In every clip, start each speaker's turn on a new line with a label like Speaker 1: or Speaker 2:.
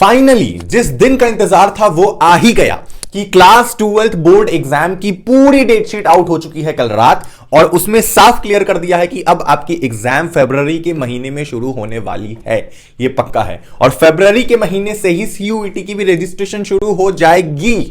Speaker 1: Finally जिस दिन का इंतजार था वो आ ही गया कि क्लास 12th बोर्ड एग्जाम की पूरी डेटशीट आउट हो चुकी है कल रात, और उसमें साफ क्लियर कर दिया है कि अब आपकी एग्जाम फरवरी के महीने में शुरू होने वाली है। ये पक्का है, और फरवरी के महीने से ही सीयूईटी की भी रजिस्ट्रेशन शुरू हो जाएगी।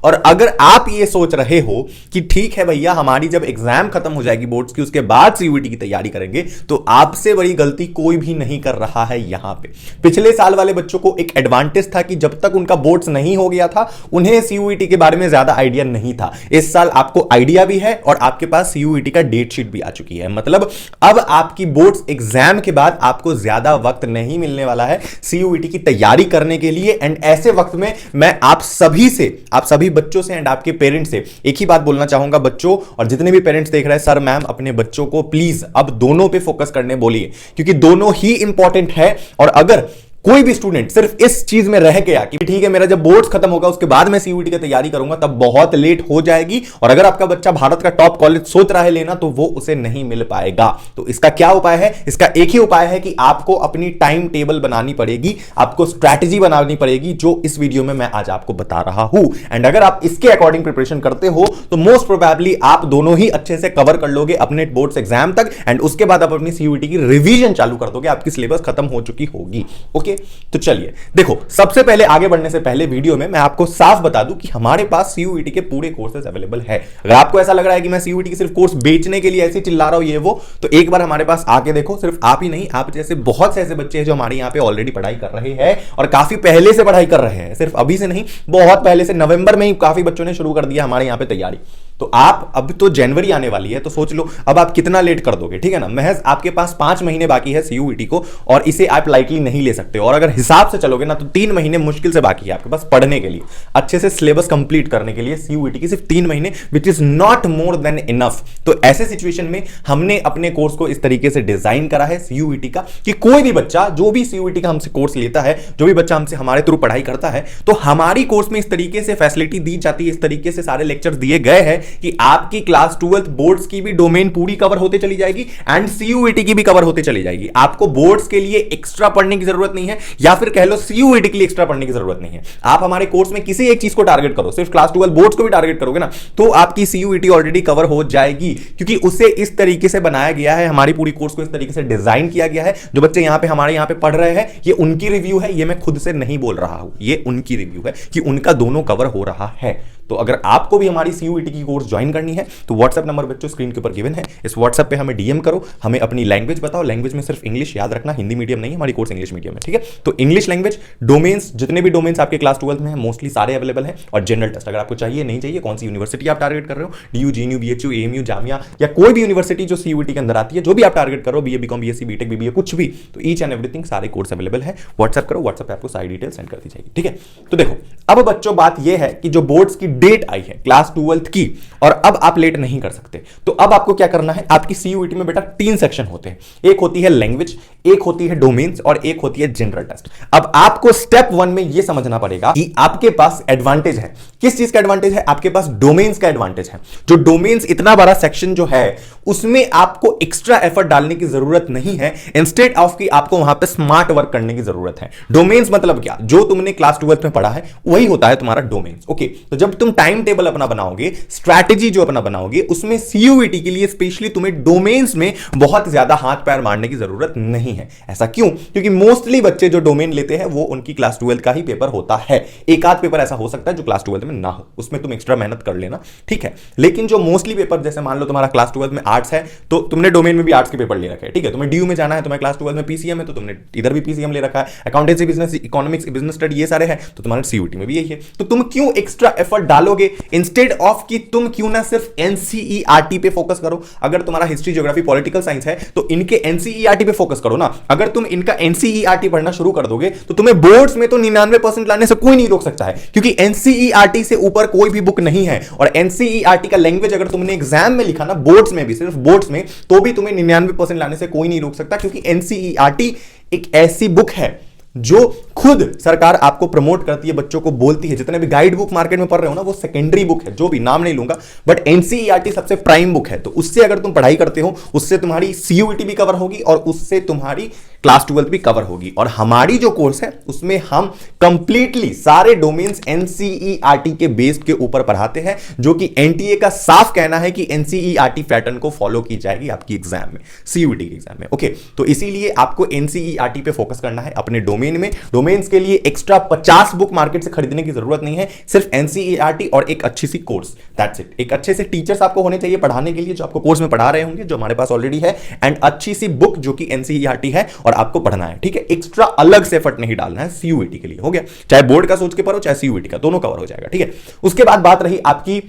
Speaker 1: और अगर आप ये सोच रहे हो कि ठीक है भैया, हमारी जब एग्जाम खत्म हो जाएगी बोर्ड्स की, उसके बाद सीयूईटी की तैयारी करेंगे, तो आपसे बड़ी गलती कोई भी नहीं कर रहा है। यहां पे पिछले साल वाले बच्चों को एक एडवांटेज था कि जब तक उनका बोर्ड्स नहीं हो गया था उन्हें सीयूईटी के बारे में ज्यादा आइडिया नहीं था। इस साल आपको आइडिया भी है और आपके पास सीयूईटी का डेट शीट भी आ चुकी है। मतलब अब आपकी बोर्ड्स एग्जाम के बाद आपको ज्यादा वक्त नहीं मिलने वाला है सीयूईटी की तैयारी करने के लिए। एंड ऐसे वक्त में मैं आप सभी बच्चों से एंड आपके पेरेंट्स से एक ही बात बोलना चाहूंगा। बच्चों और जितने भी पेरेंट्स देख रहे हैं, सर मैम अपने बच्चों को प्लीज अब दोनों पे फोकस करने बोलिए, क्योंकि दोनों ही इंपॉर्टेंट है। और अगर कोई भी स्टूडेंट सिर्फ इस चीज में रह गया कि ठीक है मेरा जब बोर्ड्स खत्म होगा उसके बाद मैं सीयूईटी की तैयारी करूंगा, तब बहुत लेट हो जाएगी। और अगर आपका बच्चा भारत का टॉप कॉलेज सोच रहा है लेना, तो वो उसे नहीं मिल पाएगा। तो इसका क्या उपाय है? इसका एक ही उपाय है कि आपको अपनी टाइम टेबल बनानी पड़ेगी, आपको स्ट्रैटेजी बनानी पड़ेगी, जो इस वीडियो में मैं आज आपको बता रहा हूं। एंड अगर आप इसके अकॉर्डिंग प्रिपरेशन करते हो तो मोस्ट प्रोबेबली आप दोनों ही अच्छे से कवर कर लोगे अपने बोर्ड्स एग्जाम तक, एंड उसके बाद आप अपनी सीयूईटी की रिवीजन चालू कर दोगे, आपकी सिलेबस खत्म हो चुकी होगी। ओके, तो चलिए देखो, सबसे पहले आगे बढ़ने से पहले वीडियो में मैं आपको साफ बता दूं कि हमारे पास सीयूईटी के पूरे कोर्सेज अवेलेबल है। अगर आपको ऐसा लग रहा है कि मैं सीयूईटी की सिर्फ कोर्स बेचने के लिए ऐसे चिल्ला रहा हूं ये वो, तो एक बार हमारे पास आके देखो। सिर्फ आप ही नहीं, आप जैसे बहुत से ऐसे बच्चे हैं जो हमारे यहाँ पे ऑलरेडी पढ़ाई कर रहे हैं और काफी पहले से पढ़ाई कर रहे हैं। सिर्फ अभी से नहीं, बहुत पहले से, नवंबर में ही काफी बच्चों ने शुरू कर दिया हमारे यहाँ पे तैयारी। तो आप, अब तो जनवरी आने वाली है, तो सोच लो अब आप कितना लेट कर दोगे। ठीक है ना, महज आपके पास 5 महीने बाकी है सीयूईटी को, और इसे आप लाइटली नहीं ले सकते। और अगर हिसाब से चलोगे ना, तो 3 महीने मुश्किल से बाकी है आपके पास पढ़ने के लिए, अच्छे से सिलेबस कंप्लीट करने के लिए। सीयूईटी की सिर्फ 3 महीने, which is not more than enough. तो ऐसे सिचुएशन में हमने अपने कोर्स को इस तरीके से डिजाइन करा है सीयूईटी का, कि कोई भी बच्चा जो भी सीयूईटी का हमसे कोर्स लेता है, जो भी बच्चा हमसे हमारे थ्रू पढ़ाई करता है, तो हमारी कोर्स में इस तरीके से फैसिलिटी दी जाती है, इस तरीके से सारे लेक्चर्स दिए गए हैं कि आपकी क्लास 12th बोर्ड्स की भी डोमेन पूरी कवर होते चली जाएगी एंड सीयूईटी की भी कवर होते चली जाएगी। आपको बोर्ड्स के लिए एक्स्ट्रा पढ़ने की जरूरत नहीं है, या फिर कह लो सीयूईटी के लिए एक्स्ट्रा पढ़ने की जरूरत नहीं है। आप हमारे कोर्स में किसी एक चीज को टारगेट करो, सिर्फ क्लास 12 बोर्ड्स को भी टारगेट करोगे ना, तो आपकी सीयूईटी ऑलरेडी कवर हो जाएगी, क्योंकि उसे इस तरीके से बनाया गया है, हमारी पूरी कोर्स को इस तरीके से डिजाइन किया गया है। जो बच्चे यहां पे हमारे यहां पे पढ़ रहे हैं, ये उनकी रिव्यू है, ये मैं खुद से नहीं बोल रहा हूं, ये उनकी रिव्यू है कि उनका दोनों कवर हो रहा है। तो अगर आपको भी हमारी सीयूईटी की कोर्स ज्वाइन करनी है, तो व्हाट्सएप नंबर बच्चों स्क्रीन के ऊपर गिवन है, इस व्हाट्सएप पे हमें डीएम करो, हमें अपनी लैंग्वेज बताओ। लैंग्वेज में सिर्फ इंग्लिश, याद रखना हिंदी मीडियम नहीं, हमारी कोर्स इंग्लिश मीडियम है। ठीक है, तो इंग्लिश लैंग्वेज, डोमेन्स, जितने भी डोमेन्स आपके क्लास 12 में है मोस्टली सारे अवेलेबल है। और जनरल टेस्ट अगर आपको चाहिए, नहीं चाहिए, कौन सी यूनिवर्सिटी आप टारगेट कर रहे हो, DU, GNU, BHU, AMU, Jamia, या कोई भी यूनिवर्सिटी जो सीयूईटी के अंदर आती है, जो भी आप टारगेट करो, BA, BCom, BSc, BTech, BBA, कुछ भी, तो ईच एंड एवरीथिंग सारे कोर्स अवेलेबल है। व्हाट्सएप करो, व्हाट्सएप पे आपको सारी डिटेल सेंड कर दी जाएगी। ठीक है, तो देखो अब बच्चों बात यह है कि जो बोर्ड्स की डेट आई है क्लास 12th की, और अब आप लेट नहीं कर सकते। तो अब आपको क्या करना है, आपकी सीयूईटी में बेटा 3 सेक्शन होते हैं, एक होती है लैंग्वेज, एक होती है डोमेन्स, और एक होती है जनरल टेस्ट। अब आपको स्टेप 1 में यह समझना पड़ेगा कि आपके पास एडवांटेज है। किस चीज का एडवांटेज है? आपके पास डोमेन्स का एडवांटेज है। जो डोमेन्स इतना बड़ा सेक्शन जो है, उसमें आपको एक्स्ट्रा एफर्ट डालने की जरूरत नहीं है, इंस्टेड ऑफ कि आपको वहां पे स्मार्ट वर्क करने की जरूरत है। डोमेन्स मतलब क्या? जो तुमने क्लास 12 में पढ़ा है वही होता है तुम्हारा डोमेन्स। ओके, तो जब तुम टाइम टेबल अपना बनाओगे, स्ट्रैटेजी जो अपना बनाओगे, उसमें सीयूईटी के लिए स्पेशली तुम्हें डोमेन्स में बहुत ज्यादा हाथ पैर मारने की जरूरत नहीं है। ऐसा क्यों? क्योंकि मोस्टली बच्चे जो डोमेन लेते हैं वो उनकी क्लास 12 का ही पेपर होता है। एक आध पेपर ऐसा हो सकता है जो क्लास 12 में ना हो, उसमें तुम एक्स्ट्रा मेहनत कर लेना, ठीक है। लेकिन जो मोस्टली पेपर, जैसे मान लो तुम्हारा क्लास 12 में आर्ट्स है, तो तुमने डोमेन में भी आर्ट्स के पेपर ले रखे हैं, ठीक है। तुम्हें डीयू में जाना है, तुम्हें क्लास 12 में पीसीएम है, तो तुमने इधर भी पीसीएम ले रखा है। Accountancy, business, economics, business study, ये सारे हैं, तो तुम्हारे सीयूईटी में भी यही है। तो तुम क्यों एक्स्ट्रा एफर्ट डालोगे, इंस्टेड ऑफ कि तुम क्यों ना सिर्फ एनसीईआरटी पे फोकस करो। अगर तुम्हारा हिस्ट्री, ज्योग्राफी, पॉलिटिकल साइंस है, तो इनके एनसीईआरटी पे फोकस करो ना। अगर तुम इनका एनसीईआरटी पढ़ना शुरू कर दोगे, तो तुम्हें बोर्ड्स में तो 99% लाने से कोई नहीं रोक सकता है, क्योंकि एनसीईआरटी से ऊपर कोई भी बुक नहीं है। और एनसीईआरटी का लैंग्वेज अगर तुमने एग्जाम में लिखा ना, बोर्ड्स में भी, सिर्फ बोर्ड्स में, तो भी तुम्हें 99% लाने से कोई नहीं रोक सकता, क्योंकि एनसीईआरटी एक ऐसी बुक है जो खुद सरकार आपको प्रमोट करती है, बच्चों को बोलती है। जितने भी गाइड बुक मार्केट में पढ़ रहे हो ना, वो सेकेंडरी बुक है, जो भी, नाम नहीं लूंगा, बट एनसीईआरटी सबसे प्राइम बुक है। तो उससे अगर तुम पढ़ाई करते हो, उससे तुम्हारी सीयूईटी भी कवर होगी और उससे तुम्हारी क्लास 12 भी कवर होगी। और हमारी जो कोर्स है उसमें हम कंप्लीटली सारे डोमेन्स एनसीईआरटी के बेस के ऊपर पढ़ाते हैं, जो कि एनटीए का साफ कहना है कि एनसीईआरटी पैटर्न को फॉलो की जाएगी आपकी एग्जाम में, सीयूईटी के एग्जाम में। ओके, तो इसीलिए आपको एनसीईआरटी पे फोकस करना है अपने डोमेन में। डोमेन्स के लिए एक्स्ट्रा 50 बुक मार्केट से खरीदने की जरूरत नहीं है, सिर्फ एनसीईआरटी और एक अच्छी सी कोर्स, दैट्स इट। एक अच्छे से टीचर्स आपको होने चाहिए पढ़ाने के लिए, जो आपको कोर्स में पढ़ा रहे होंगे, जो हमारे पास ऑलरेडी है, एंड अच्छी सी बुक जो कि एनसीईआरटी है और आपको पढ़ना है, ठीक है। एक्स्ट्रा अलग से एफर्ट नहीं डालना है सीयूईटी के लिए, हो गया। चाहे बोर्ड का सोच के पढ़ो चाहे सीयूईटी का, दोनों कवर हो जाएगा, ठीक है। उसके बाद बात रही आपकी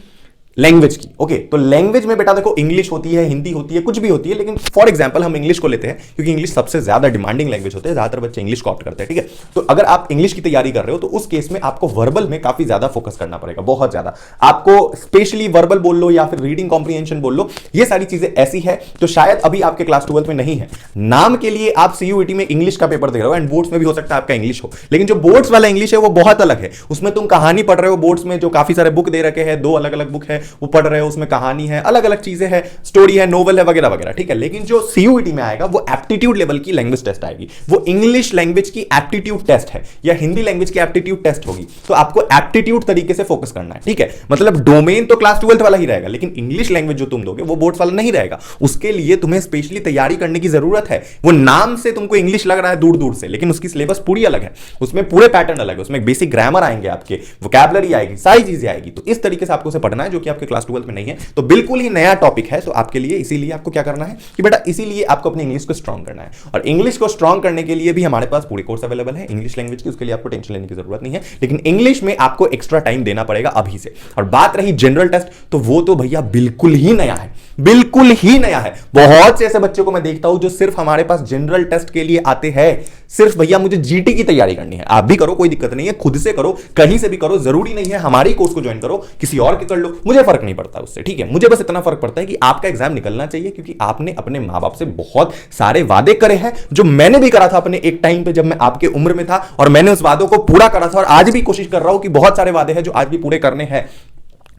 Speaker 1: लैंग्वेज की। ओके, तो लैंग्वेज में बेटा देखो, इंग्लिश होती है, हिंदी होती है, कुछ भी होती है, लेकिन फॉर एग्जांपल हम इंग्लिश को लेते हैं क्योंकि इंग्लिश सबसे ज्यादा डिमांडिंग लैंग्वेज होती है, ज्यादातर बच्चे इंग्लिश को ऑप्ट करते हैं, ठीक है। तो अगर आप इंग्लिश की तैयारी कर रहे हो तो उस केस में आपको वर्बल में काफी ज्यादा फोकस करना पड़ेगा, बहुत ज्यादा। आपको स्पेशली वर्बल बोल लो या फिर रीडिंग कॉम्प्रिहेंशन बोल लो, ये सारी चीजें ऐसी है तो शायद अभी आपके क्लास 12 में नहीं है। नाम के लिए आप सीयूईटी में इंग्लिश का पेपर दे रहे हो एंड बोर्ड्स में भी हो सकता है आपका इंग्लिश हो, लेकिन जो बोर्ड्स वाला इंग्लिश है वो बहुत अलग है। उसमें तुम कहानी पढ़ रहे हो, बोर्ड्स में जो काफी सारे बुक दे रखे हैं, 2 अलग अलग बुक है वो पढ़ रहे हो, उसमें कहानी है, अलग अलग चीजें हैं, स्टोरी है, नोवेल है, वगैरह वगैरह, ठीक है। लेकिन जो सीयूईटी में आएगा वो एप्टीट्यूड लेवल की लैंग्वेज टेस्ट आएगी, वो इंग्लिश लैंग्वेज की एप्टीट्यूड टेस्ट है या हिंदी लैंग्वेज की एप्टीट्यूड टेस्ट होगी। तो आपको एप्टीट्यूड तरीके से फोकस करना है, ठीक है। मतलब डोमेन तो क्लास 12 वाला ही रहेगा, लेकिन इंग्लिश लैंग्वेज जो तुम दोगे वो बोर्ड्स वाला नहीं रहेगा। उसके लिए तुम्हें स्पेशली तैयारी करने की जरूरत है। वो नाम से तुमको इंग्लिश लग रहा है दूर दूर से, लेकिन उसकी सिलेबस पूरी अलग है, उसमें पूरे पैटर्न अलग है, उसमें बेसिक ग्रामर आएंगे, आपके वोकैबुलरी आएगी, सारी चीजें आएगी। तो इस तरीके से आपको उसे पढ़ना है, जो कि आपके क्लास 12 में नहीं है। तो बिल्कुल ही नया टॉपिक है तो आपके लिए। इसीलिए आपको क्या करना है कि बेटा, इसीलिए आपको अपनी इंग्लिश को स्ट्रांग करना है, और इंग्लिश को स्ट्रांग करने के लिए भी हमारे पास पूरी कोर्स अवेलेबल है इंग्लिश लैंग्वेज की, उसके लिए आपको टेंशन लेने की जरूरत नहीं है। लेकिन इंग्लिश में आपको एक्स्ट्रा टाइम देना पड़ेगा अभी से। और बात रही जनरल टेस्ट, तो वो तो भैया बिल्कुल ही नया है, बिल्कुल ही नया है। बहुत से ऐसे बच्चों को मैं देखता हूं जो सिर्फ हमारे पास जनरल टेस्ट के लिए आते हैं, सिर्फ भैया मुझे जीटी की तैयारी करनी है। आप भी करो, कोई दिक्कत नहीं है, खुद से करो, कहीं से भी करो, जरूरी नहीं है हमारी कोर्स को ज्वाइन करो, किसी और के कर लो, मुझे फर्क नहीं पड़ता उससे, ठीक है। मुझे बस इतना फर्क पड़ता है कि आपका एग्जाम निकलना चाहिए, क्योंकि आपने अपने मां बाप से बहुत सारे वादे करे हैं, जो मैंने भी करा था अपने एक टाइम पे जब मैं आपके उम्र में था, और मैंने उस वादों को पूरा करा था, और आज भी कोशिश कर रहा हूं कि बहुत सारे वादे हैं जो आज भी पूरे करने हैं।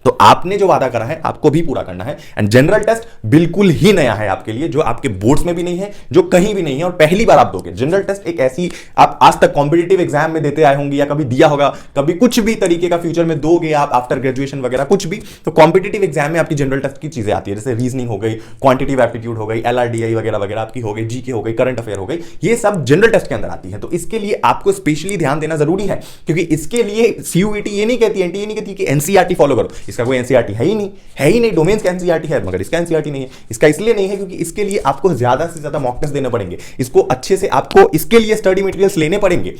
Speaker 1: तो आपने जो वादा करा है आपको भी पूरा करना है। एंड जनरल टेस्ट बिल्कुल ही नया है आपके लिए, जो आपके बोर्ड्स में भी नहीं है, जो कहीं भी नहीं है, और पहली बार आप दोगे। जनरल टेस्ट एक ऐसी, आप आज तक कॉम्पिटिटिव एग्जाम में देते आए होंगे या कभी दिया होगा, कभी कुछ भी तरीके का फ्यूचर में दोगे आप आफ्टर ग्रेजुएशन वगैरह कुछ भी, तो कॉम्पिटिटिव एग्जाम में आपकी जनरल टेस्ट की चीजें आती है, जैसे रीजनिंग हो गई, क्वांटिटिव एप्टीट्यूड हो गई, एलआरडीआई वगैरह वगैरह आपकी हो गई, जीके हो गई, करंट अफेयर हो गई, ये सब जनरल टेस्ट के अंदर आती है। तो इसके लिए आपको स्पेशली ध्यान देना जरूरी है, क्योंकि इसके लिए सीयूईटी ये नहीं कहती, एनटीए नहीं कहती कि एनसीईआरटी फॉलो करो। इसका कोई एनसीईआरटी है ही नहीं, डोमेन्स का एनसीईआरटी है मगर इसका एनसीईआरटी नहीं है। इसका इसलिए नहीं है क्योंकि इसके लिए आपको ज्यादा से ज्यादा मॉक टेस्ट देने पड़ेंगे, इसको अच्छे से आपको इसके लिए स्टडी मटेरियल्स लेने पड़ेंगे।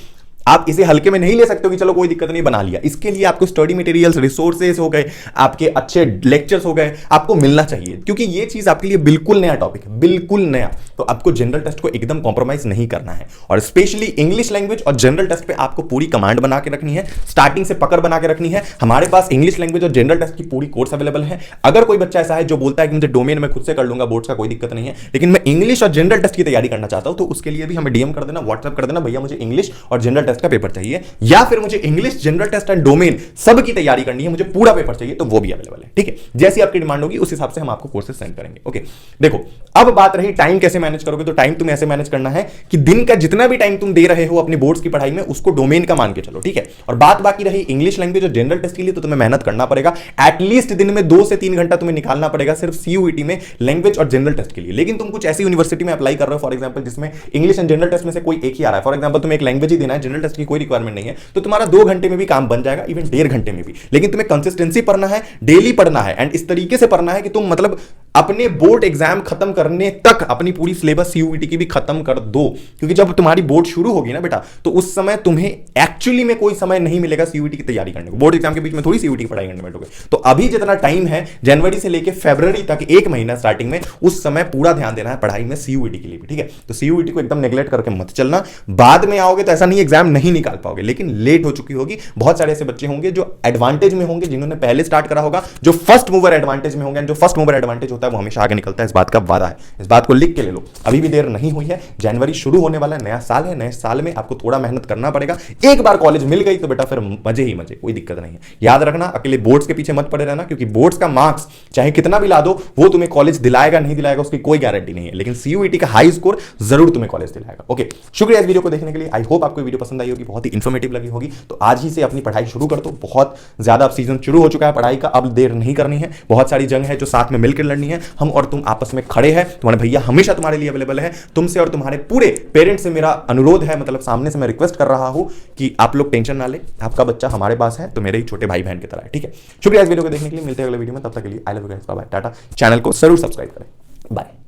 Speaker 1: आप इसे हल्के में नहीं ले सकते हो कि चलो कोई दिक्कत नहीं बना लिया। इसके लिए आपको स्टडी मटेरियल्स, रिसोर्सेज हो गए, आपके अच्छे लेक्चर्स हो गए, आपको मिलना चाहिए, क्योंकि ये चीज आपके लिए बिल्कुल नया टॉपिक है, बिल्कुल नया। तो आपको जनरल टेस्ट को एकदम कॉम्प्रोमाइज नहीं करना है, और स्पेशली इंग्लिश लैंग्वेज और जनरल टेस्ट पे आपको पूरी कमांड बना के रखनी है, स्टार्टिंग से पकड़ बना के रखनी है। हमारे पास इंग्लिश लैंग्वेज और जनरल टेस्ट की पूरी कोर्स अवेलेबल है। अगर कोई बच्चा ऐसा है जो बोलता है कि मुझे डोमेन में खुद से कर लूंगा, बोर्ड्स का कोई दिक्कत नहीं है, लेकिन मैं इंग्लिश और जनरल टेस्ट की तैयारी करना चाहता हूं, तो उसके लिए भी हमें डीएम कर देना, व्हाट्सएप कर देना, भैया मुझे इंग्लिश और जनरल टेस्ट का पेपर चाहिए, या फिर मुझे English, general test and domain सब की तैयारी करनी है, मुझे पूरा पेपर चाहिए, तो वो भी अवेलेबल है, ठीक है। जैसी आपकी डिमांड होगी उस हिसाब से हम आपको कोर्सेज सेंड करेंगे। ओके, देखो अब बात रही टाइम कैसे मैनेज करोगे, तो टाइम तुम्हें ऐसे मैनेज करना है कि दिन का जितना भी टाइम तुम दे रहे हो अपनी बोर्ड्स की पढ़ाई में, उसको डोमेन का मान के चलो, ठीक है। और बात बाकी रही इंग्लिश लैंग्वेज और जनरल टेस्ट के लिए, तो तुम्हें मेहनत करना पड़ेगा, एटलीस्ट दिन में 2 से 3 घंटा तुम्हें निकालना पड़ेगा सिर्फ सीयूईटी में लैंग्वेज और जनरल टेस्ट के लिए। लेकिन तुम कुछ ऐसी यूनिवर्सिटी में अप्लाई कर रहे हो फॉर एग्जांपल जिसमें इंग्लिश एंड जनरल टेस्ट में से कोई एक ही आ रहा है, फॉर एग्जांपल तुम्हें एक लैंग्वेज ही देना है, जनरल टेस्ट की कोई रिक्वायरमेंट नहीं है, तो तुम्हारा 2 घंटे में भी काम बन जाएगा, इवन 1.5 घंटे में भी। लेकिन तुम्हें कंसिस्टेंसी पढ़ना है, डेली पढ़ना है, एंड इस तरीके से पढ़ना है कि तुम मतलब अपने बोर्ड एग्जाम खत्म करने तक अपनी पूरी सिलेबस सीयूईटी की भी खत्म कर दो, क्योंकि जब तुम्हारी बोर्ड शुरू होगी ना बेटा, तो उस समय तुम्हें एक्चुअली में कोई समय नहीं मिलेगा सीयूईटी की तैयारी करने को। बोर्ड एग्जाम के बीच में थोड़ी सीयूईटी की पढ़ाई करने बैठोगे। तो अभी जितना टाइम है, जनवरी से लेकर फरवरी तक 1 महीना स्टार्टिंग में, उस समय पूरा ध्यान देना है पढ़ाई में सीयूईटी के लिए भी, ठीक है। तो सीयूईटी को एकदम नेग्लेक्ट करके मत चलना। बाद में आओगे तो ऐसा नहीं एग्जाम नहीं निकाल पाओगे, लेकिन लेट हो चुकी होगी। बहुत सारे ऐसे बच्चे होंगे जो एडवांटेज में होंगे, जिन्होंने पहले स्टार्ट करा होगा, जो फर्स्ट मूवर एडवांटेज में होंगे। जो फर्स्ट मूवर एडवांटेज होता होता है वो हमेशा आगे निकलता है, इस बात का वादा है। इस बात को लिख के ले लो, अभी भी देर नहीं हुई है। जनवरी शुरू होने वाला है, नया साल है, नए साल में आपको थोड़ा मेहनत करना पड़ेगा। एक बार कॉलेज मिल गई तो बेटा फिर मजे ही मजे, कोई दिक्कत नहीं है। याद रखना, अकेले बोर्ड्स के पीछे मत पड़े रहना, क्योंकि बोर्ड्स का मार्क्स चाहे कितना भी ला दो वो तुम्हें कॉलेज दिलाएगा नहीं दिलाएगा उसकी कोई गारंटी नहीं है, लेकिन सीयूईटी का हाई स्कोर जरूर तुम्हें कॉलेज दिलाएगा। ओके, शुक्रिया इस वीडियो को देखने के लिए। आई होप आपको वीडियो पसंद आई होगी, बहुत ही इंफॉर्मेटिव लगी होगी। तो आज ही से अपनी पढ़ाई शुरू कर दो, बहुत ज्यादा अब सीजन शुरू हो चुका है पढ़ाई का, अब देर नहीं करनी है। बहुत सारी जंग है जो साथ में मिलकर लड़नी है, हम और तुम आपस में खड़े हैं, तुम्हारे भैया हमेशा तुम्हारे लिए अवेलेबल है। तुमसे और तुम्हारे पूरे पेरेंट्स से मेरा अनुरोध है, मतलब सामने से मैं रिक्वेस्ट कर रहा हूं कि आप लोग टेंशन ना ले, आपका बच्चा हमारे पास है तो मेरे ही छोटे भाई बहन की तरह है। ठीक है, शुक्रिया इस वीडियो को देखने के लिए, मिलते हैं अगले वीडियो में, तब तक के लिए I love you guys, bye bye, टाटा। चैनल को जरूर सब्सक्राइब करें, बाय।